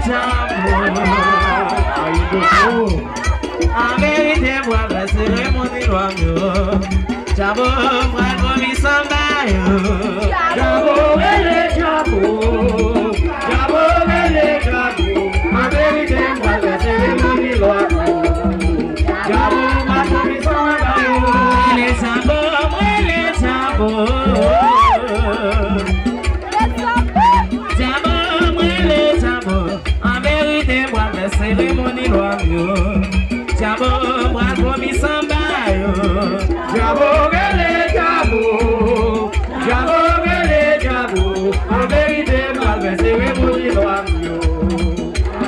En vérité, moi, la cérémonie doit mieux. Jabo, bravo, mi sambayo. Jabo, vele, jabo. Jabo, vele, jabo. En vérité, moi, la cérémonie doit mieux. Jabo, bravo, mi sambayo. Ele jabo, ele jabo. Jabo, ele jabo. En vérité, moi, la cérémonie doit mieux. Jabo, bravo, mi sambayo. Jabo, gele, jabo. Jabo, gele, jabo. En vérité, moi, la cérémonie doit mieux.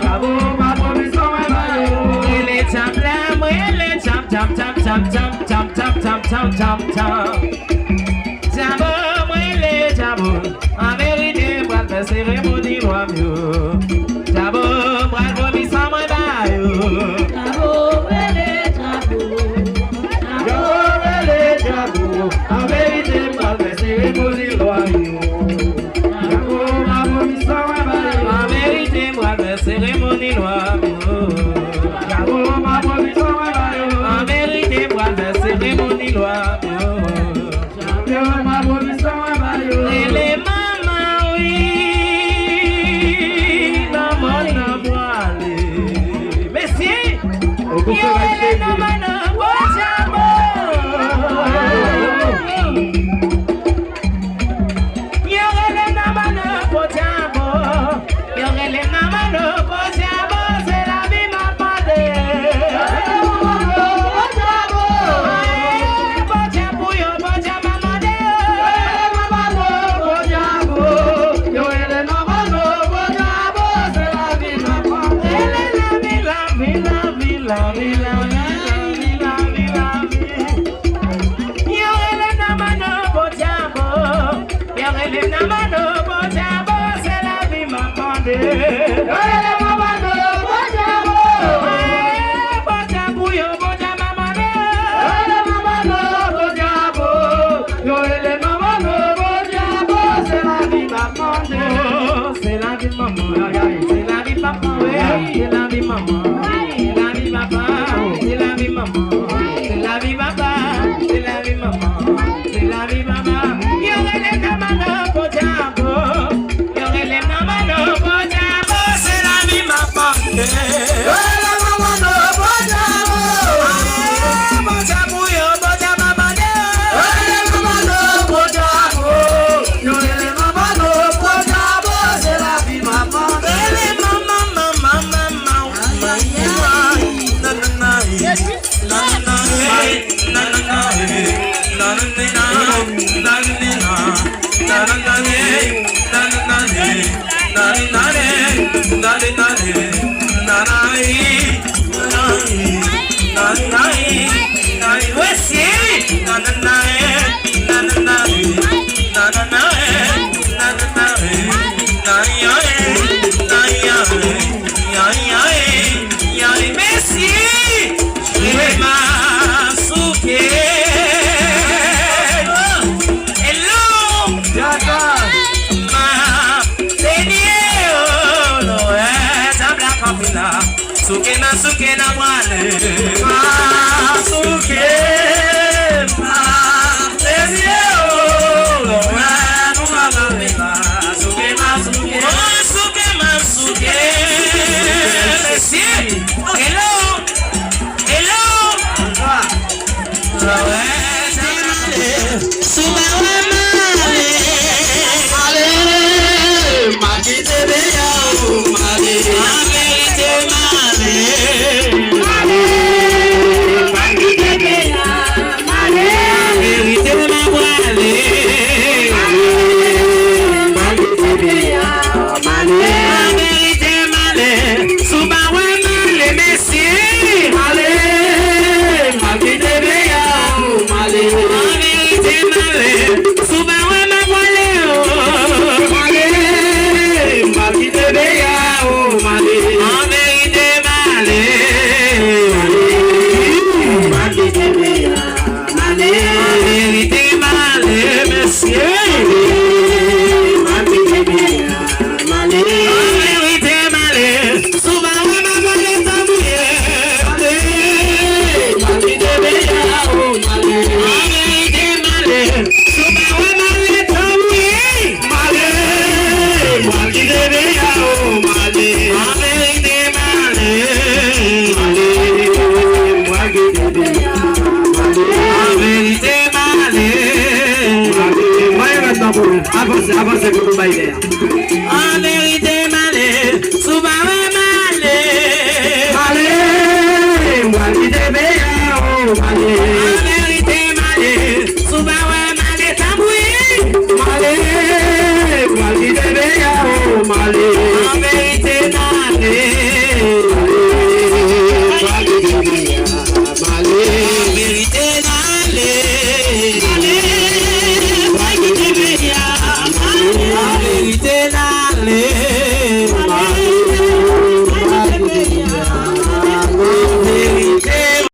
Jabo, bravo, mi sambayo. Ele chapla, ele chap, chap, chap, chap, chap, chap, chap, chap, chap, chap, chap. Jabo, ele jabo. En vérité, moi, la cérémonie doit mieux. Jabo, bravo, mi sambayo. En vérité, moi, la cérémonie doit mieux. Jabo, bravo, mi sambayo. En vérité, moi, la cérémonie doit mieux. Jabo, bravo, mi sambayo. En vérité, moi, la cérémonie doit mieux. Jabo, bravo, mi sambayo. Et les mamans, oui, dans mon voile. Messieurs, il y a les mamans, Jabo. C'est la vie maman, c'est la vie papa, c'est la vie maman, c'est la vie papa, c'est la vie maman, c'est la vie papa, c'est la vie maman, c'est la vie maman. Y aurait les mamans pour Jabo, y aurait les mamans pour Jabo, c'est la vie maman. Y aurait les mamans pour Jabo, pour Jabo, pour Jabo maman. Y aurait les mamans pour Jabo, y aurait les mamans pour Jabo, c'est la vie maman. Les mamans, maman, maman, Sukena mwane sukena ezio wanu mamela sukena si hello vérité, malé. Voyez maintenant pour avancez, avancez pour nous bailler.